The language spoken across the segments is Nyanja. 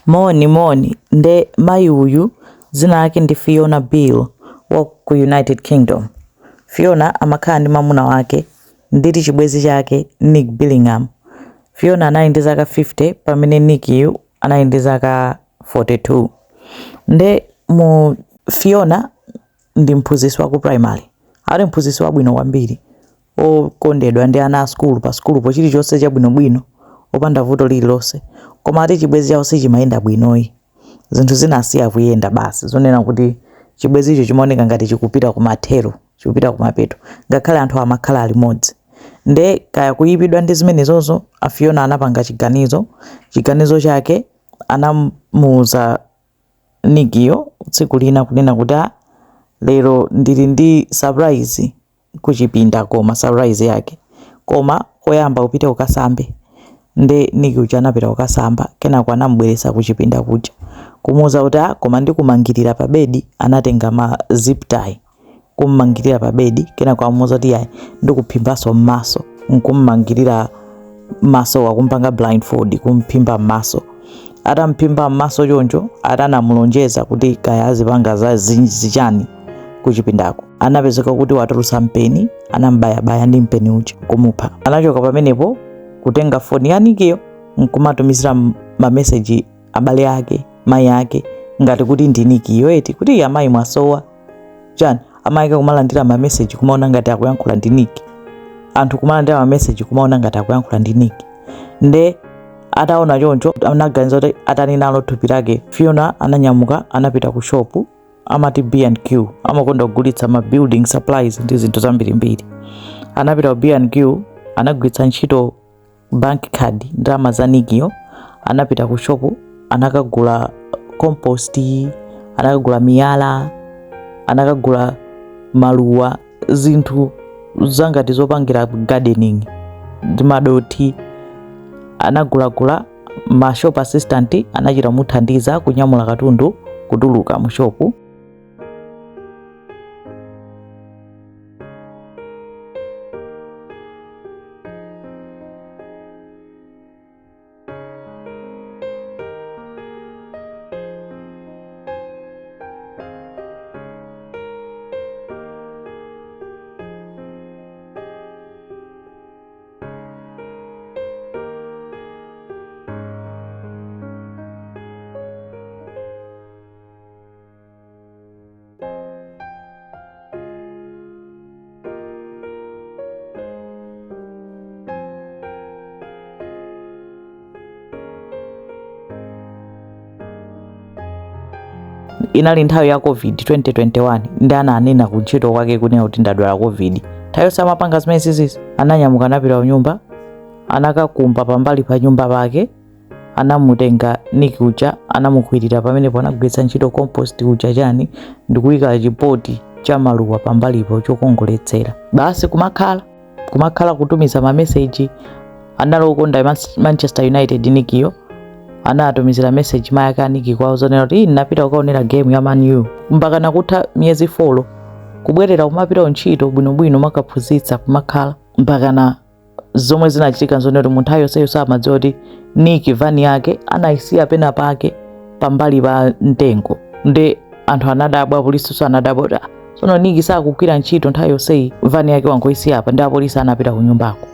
Moni nde mayi uyu zina lake ndi Fiona Bill wa ku United Kingdom. Fiona amakhala ndi mamuna wake nditi chibwezi chake Nick Billingham. Fiona anali ndi zaka 50 pamene Nick yu anali ndi zaka 42. Nde mu Fiona ndi mphunzitsi wa ku primary. Ali mphunzitsi wabwino kwambiri okondedwa ndi ana a skulu pa skulu po chilichonse chabwinobwino opanda vuto lililonse. Koma ati chibwezi chawo sichimayenda bwinoyi. Zinthu zina asiya kuyenda basi zonena kuti chibwezi icho chimaoneka ngati chikupita kumathero, chikupita kumapeto, ngakhale anthu amakhala ali modzi. Nde kaya kuyipidwa ndi zimenezozo Fiona anapanga chiganizo chake anamuuza Nigiyo tsiku lina kunena kuti lero ndili ndi surprise kuchipinda koma surprise yake. Koma koyamba upite ukasambe. Nde Nick uja anapita ukasamba kenako anamubweresa kuchipinda kuja. Kumuuza kuti koma ndikumangirira pa bedi, anatenga ma zip tie kumangirira pa bedi kenako amuuza kuti ndikuphimbaso m'maso, nkummangirira maso wakumpanga blindfold kumphimba m'maso. Atamphimba m'maso choncho atanamulonjeza kuti kaya azipanga za zichani kuchipindako. Anapezeka kuti watulusa mpeni, anambayabaya ndi mpeni uja kumupha. Anachoka pamenepo kutenga phone ya Nikiyo nkumatumizira ma message abale ake, mayi ake ngati kuti ndi Nikiyo eti kuti amayi mwasowa. Chani amayike kumalandira ma message kumaona ngati akuyankhula ndi Nick. Anthu kumalandira ma message kumaona ngati akuyankhula ndi Nick. Nde ataona choncho anaganiza kuti atani nalo thupi lake. Fiona ananyamuka anapita ku shop amati B&Q, amakonda kugulitsa ma building supplies ndi zinthu zambirimbiri. Anapita ku B&Q anagulitsa ntchito bank card ndalama za Nikiyo. Anapita ku shop anakagula compost, anakagula miyala, anakagula maluwa, zinthu zangati zopangira gardening ndi madoti. Anagula ma shop assistant anachita muthandiza kunyamula katundu kutuluka mu shop. Inali nthawi ya COVID 2021 ndi ananena kuntchito kwake kunena kuti ndadwala COVID. Nthawi yonse amapanga zimene zizizi ananyamuka anapita ku nyumba, anakakumba pambali pa nyumba pake, anamutenga Nick uja anamukwirira pamenepo anagwiritsa ntchito compost uja chani ndikuyika chipoti cha maluwa pambalipo chokongoletsera. Basi kumakhala kutumiza ma message. Analokonda Manchester United Nikiyo anatumizira message mayi ake Nick kwa uzonera kuti napita kukaonera game ya Man U mpaka nakutha miyezi 4 kubwerera kumapita ntchito bwinobwino makaphunzitsa kumakhala mpaka na zomwe zinachitika nzonera munthu ayonse samadziwa kuti Nick vani yake anayisiya pena pake pambali pa mtengo. Nde anthu anadabwa, polisi anadabwa sono Nick sakukwira ntchito nthawi yonse vani yake wangoyisiya apa. Ndi apolisi anapita ku nyumbako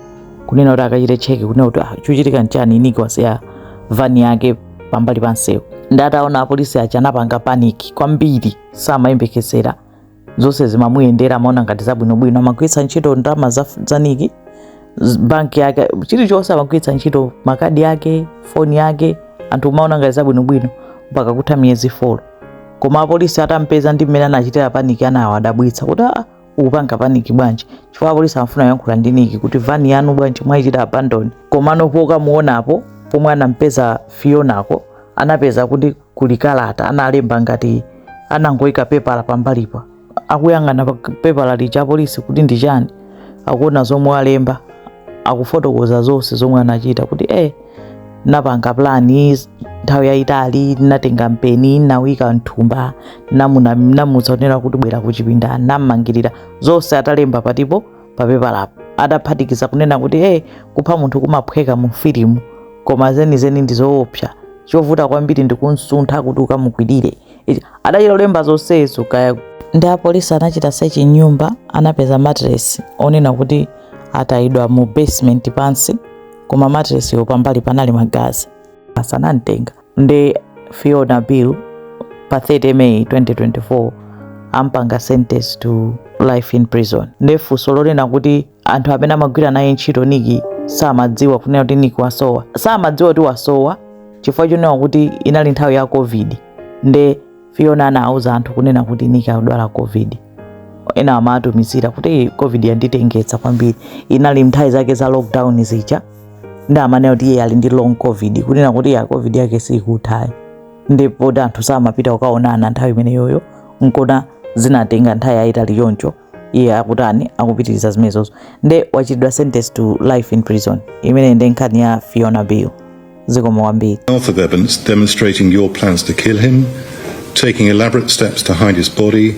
kunena kuti akachite check kunena kuti chuchitika nchani Nick wasiya vani yake pambali pansewu. Ndataona apolisi acha anapanga panic kwambiri, samayembekezera zonse zimamuyendera amaona ngati zabwinobwino. Amagwiritsa ntchito ndalama za Nick, banki yake, chilichonse amagwiritsa ntchito makadi yake, phone yake, anthu maona ngati zabwinobwino mpaka kutha miyezi 4. Koma apolisi atampeza ndi mmene anachitira panic anawadabwitsa kuti upanga panic bwanji chifukwa apolisi amafuna yankhula ndi Nick kuti vani yanu bwanji mwayichita abandon. Koma nopoka muonapo pomwe anampeza Fionako anapeza kuti kulikalata analemba ngati anangoyika pepala pambalipa. Akuyang'ana pepala lija polisi kuti ndi chani, akuona zomwe alemba, akufotokoza zonse zomwe anachita kuti napanga plani nthawi yayitali, natenga mpeni, nawika nthumba, namutsaonera kuti bwera kuchipinda, namangirira zonse atalemba patipo pa pepalapo. Adaphatikiza kunena kuti kupha munthu kumaphweka mu filimu koma zenizeni ndi zoopsa chovuta kwambiri ndikunsuntha kuti ukamugwirire. Adachita kulemba zonsezo kaya. Ndi apolisi anachita search nyumba, anapeza mattress onena kuti atayidwa mu basement pansi, koma mattress yo pambali panali magazi. Asanamtenga. Ndi Fiona Bill pa 30 May 2024 ampanga sentence to life in prison. Nefunso lonena kuti anthu amene amagwira naye ntchito Nick samadziwa kunena kuti Nick wasowa. Samadziwa kuti wasowa chifukwa chonena kuti inali nthawi ya COVID. Nde Fiona anauza anthu kunena kuti Nick akudwala COVID. Ena amatumizira kuti COVID yanditengetsa kwambiri. Inali nthawi zake za lockdown zija. Nda amanena kuti iye ali ndi long COVID, kunena kuti ya COVID yake sikutha. Ndipo anthu samapita kukaonana nthawi imene yoyo nkona zinatenga nthawi yayitali yoncho. Iye akutani akupitiriza zimenezozo. Nde wachitidwa sentence to life in prison. Imene ndi nkhani ya Fiona Bill. Zikomo kwambiri. Of evidence demonstrating your plans to kill him, taking elaborate steps to hide his body,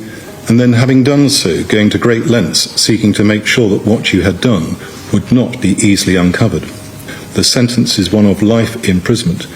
and then having done so, going to great lengths seeking to make sure that what you had done would not be easily uncovered. The sentence is one of life imprisonment